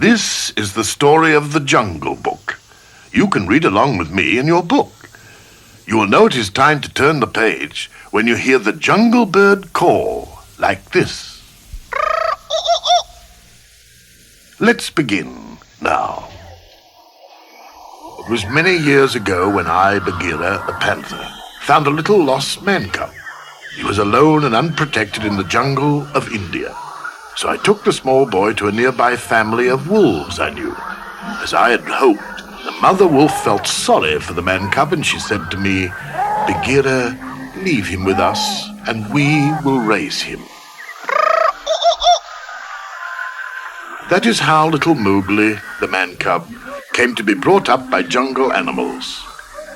This is the story of the Jungle Book. You can read along with me in your book. You will know it is time to turn the page when you hear the jungle bird call like this. Let's begin now. It was many years ago when I, Bagheera, the panther, found a little lost man cub. He was alone and unprotected in the jungle of India. So I took the small boy to a nearby family of wolves I knew. As I had hoped, the mother wolf felt sorry for the man cub, and she said to me, "Bagheera, leave him with us, and we will raise him." That is how little Mowgli, the man cub, came to be brought up by jungle animals.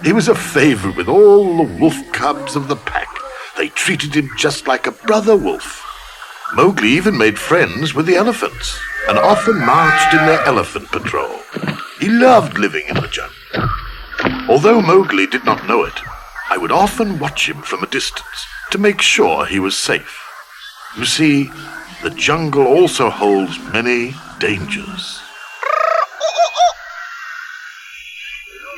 He was a favorite with all the wolf cubs of the pack. They treated him just like a brother wolf. Mowgli even made friends with the elephants and often marched in their elephant patrol. He loved living in the jungle. Although Mowgli did not know it, I would often watch him from a distance to make sure he was safe. You see, the jungle also holds many dangers.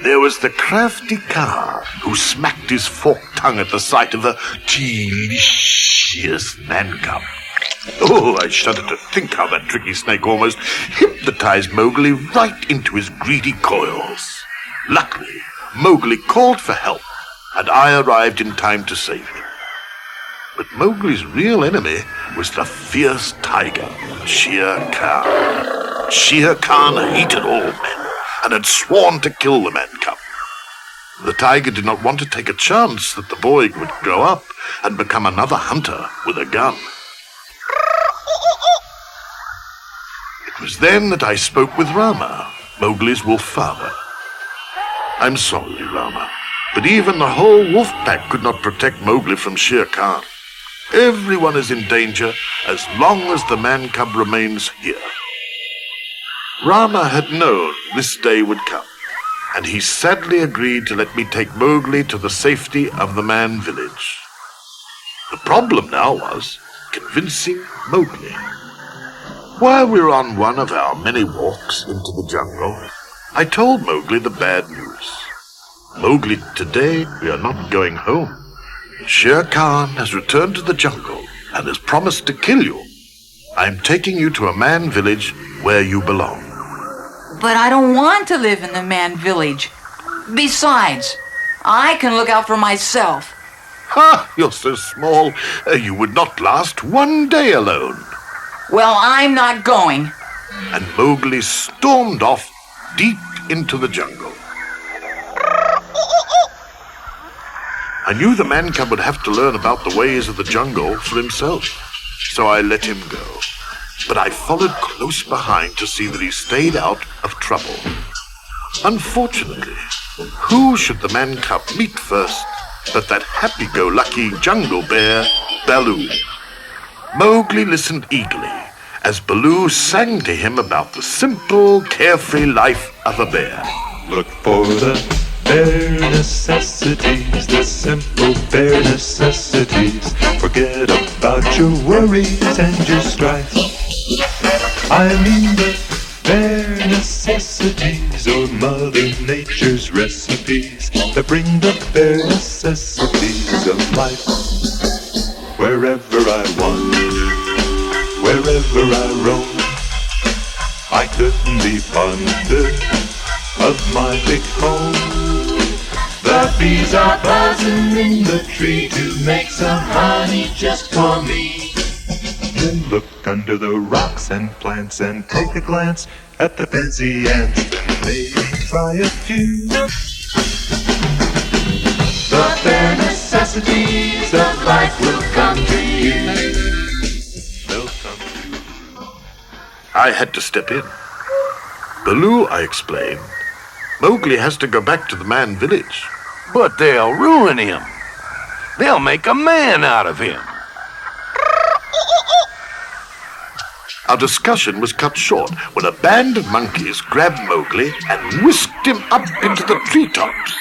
There was the crafty Kaa who smacked his forked tongue at the sight of the delicious man cub. Oh, I shudder to think how that tricky snake almost hypnotized Mowgli right into his greedy coils. Luckily, Mowgli called for help, and I arrived in time to save him. But Mowgli's real enemy was the fierce tiger, Shere Khan. Shere Khan hated all men and had sworn to kill the man cub. The tiger did not want to take a chance that the boy would grow up and become another hunter with a gun. It was then that I spoke with Rama, Mowgli's wolf father. "I'm sorry, Rama, but even the whole wolf pack could not protect Mowgli from Shere Khan. Everyone is in danger as long as the man cub remains here." Rama had known this day would come, and he sadly agreed to let me take Mowgli to the safety of the man village. The problem now was convincing Mowgli. While we were on one of our many walks into the jungle, I told Mowgli the bad news. "Mowgli, today we are not going home. Shere Khan has returned to the jungle and has promised to kill you. I am taking you to a man village where you belong." But I don't want to live in the man village. Besides, I can look out for myself. Ha! You're so small, you would not last one day alone. Well, I'm not going. And Mowgli stormed off deep into the jungle. I knew the man cub would have to learn about the ways of the jungle for himself, so I let him go. But I followed close behind to see that he stayed out of trouble. Unfortunately, who should the man cub meet first but that happy-go-lucky jungle bear, Baloo? Mowgli listened eagerly as Baloo sang to him about the simple, carefree life of a bear. Look for the bare necessities, the simple bare necessities. Forget about your worries and your strife. I mean the bare necessities, or Mother Nature's recipes that bring the bare necessities of life. Wherever I wander, wherever I roam, I couldn't be fonder of my big home. The bees are buzzing in the tree to make some honey just for me. Then look under the rocks and plants and take a glance at the busy ants, then maybe try a few. The bare necessities of life will come to you. They'll come to you. I had to step in. "Baloo," I explained, "Mowgli has to go back to the man village." But they'll ruin him. They'll make a man out of him. Our discussion was cut short when a band of monkeys grabbed Mowgli and whisked him up into the treetops.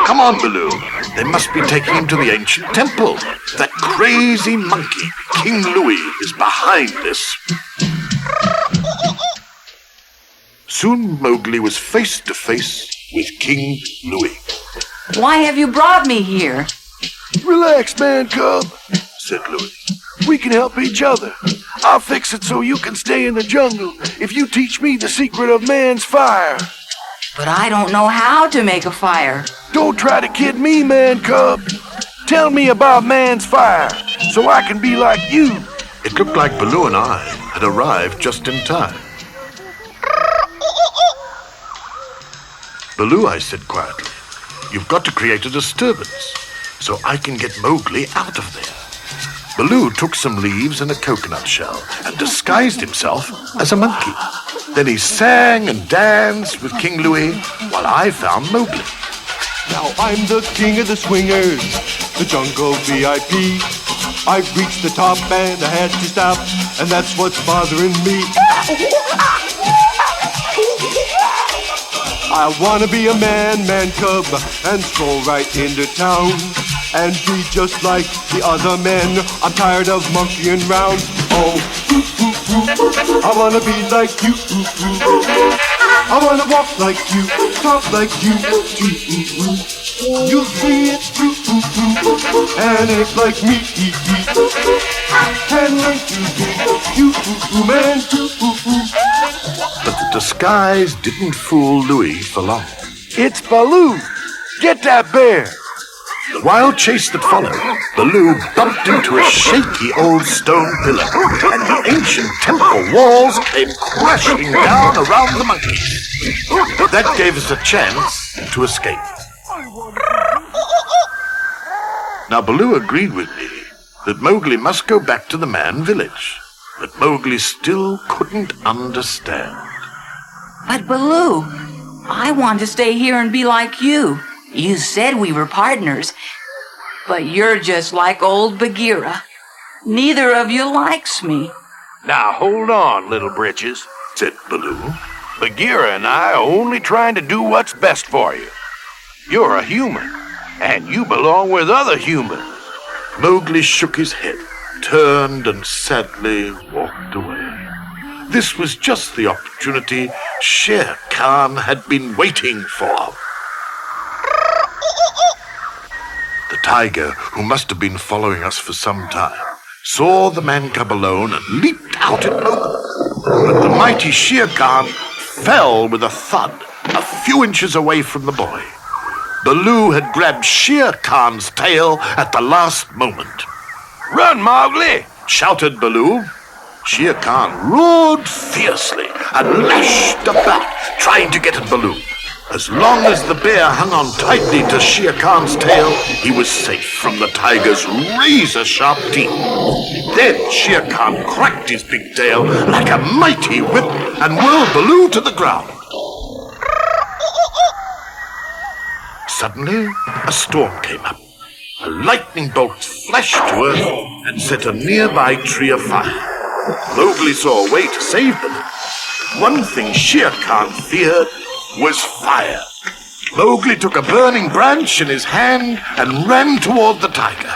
"Come on, Baloo. They must be taking him to the ancient temple. That crazy monkey, King Louie, is behind this." Soon Mowgli was face to face with King Louie. Why have you brought me here? Relax, man cub, said Louie. We can help each other. I'll fix it so you can stay in the jungle if you teach me the secret of man's fire. But I don't know how to make a fire. Don't try to kid me, man cub. Tell me about man's fire so I can be like you. It looked like Baloo and I had arrived just in time. Baloo, I said quietly, you've got to create a disturbance so I can get Mowgli out of there. Baloo took some leaves and a coconut shell and disguised himself as a monkey. Then he sang and danced with King Louie while I found Mowgli. Now I'm the king of the swingers, the jungle VIP. I've reached the top and I had to stop, and that's what's bothering me. I wanna be a man cub, and stroll right into town, and be just like the other men. I'm tired of monkeying round. Oh, I wanna be like you. I wanna walk like you, talk like you. You'll see it true, and act like me. And learn to be you, man. But the disguise didn't fool Louie for long. It's Baloo. Get that bear. The wild chase that followed, Baloo bumped into a shaky old stone pillar, and the ancient temple walls came crashing down around the monkeys. That gave us a chance to escape. Now Baloo agreed with me that Mowgli must go back to the man village, but Mowgli still couldn't understand. But Baloo, I want to stay here and be like you. You said we were partners, but you're just like old Bagheera. Neither of you likes me. Now hold on, little britches, Said Baloo. Bagheera and I are only trying to do what's best for you. You're a human, and you belong with other humans. Mowgli shook his head, turned and sadly walked away. This was just the opportunity Shere Khan had been waiting for. The tiger, who must have been following us for some time, saw the man cub alone and leaped out at Mowgli. But the mighty Shere Khan fell with a thud a few inches away from the boy. Baloo had grabbed Shere Khan's tail at the last moment. Run, Mowgli! Shouted Baloo. Shere Khan roared fiercely and lashed about, trying to get at Baloo. As long as the bear hung on tightly to Shere Khan's tail, he was safe from the tiger's razor-sharp teeth. Then Shere Khan cracked his big tail like a mighty whip and whirled Baloo to the ground. Suddenly, a storm came up. A lightning bolt flashed to earth and set a nearby tree afire. Mowgli saw a way to save them. One thing Shere Khan feared was fire. Mowgli took a burning branch in his hand and ran toward the tiger.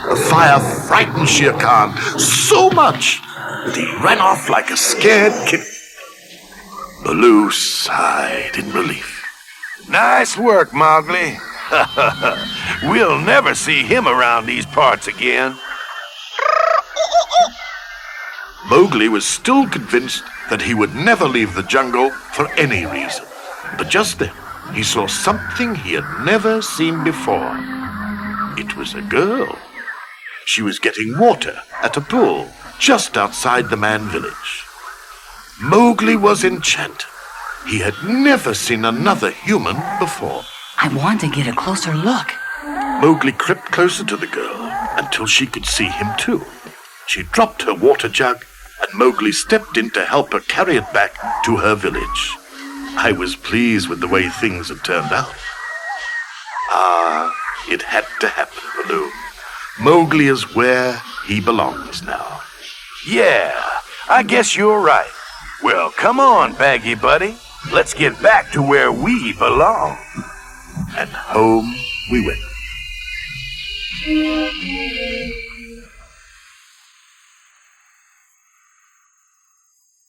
The fire frightened Shere Khan so much that he ran off like a scared kitten. Baloo sighed in relief. Nice work, Mowgli. We'll never see him around these parts again. Mowgli was still convinced that he would never leave the jungle for any reason. But just then, he saw something he had never seen before. It was a girl. She was getting water at a pool just outside the man village. Mowgli was enchanted. He had never seen another human before. I want to get a closer look. Mowgli crept closer to the girl until she could see him too. She dropped her water jug, and Mowgli stepped in to help her carry it back to her village. I was pleased with the way things had turned out. It had to happen, Baloo. Mowgli is where he belongs now. Yeah, I guess you're right. Well, come on, Baggy Buddy. Let's get back to where we belong. And home we went.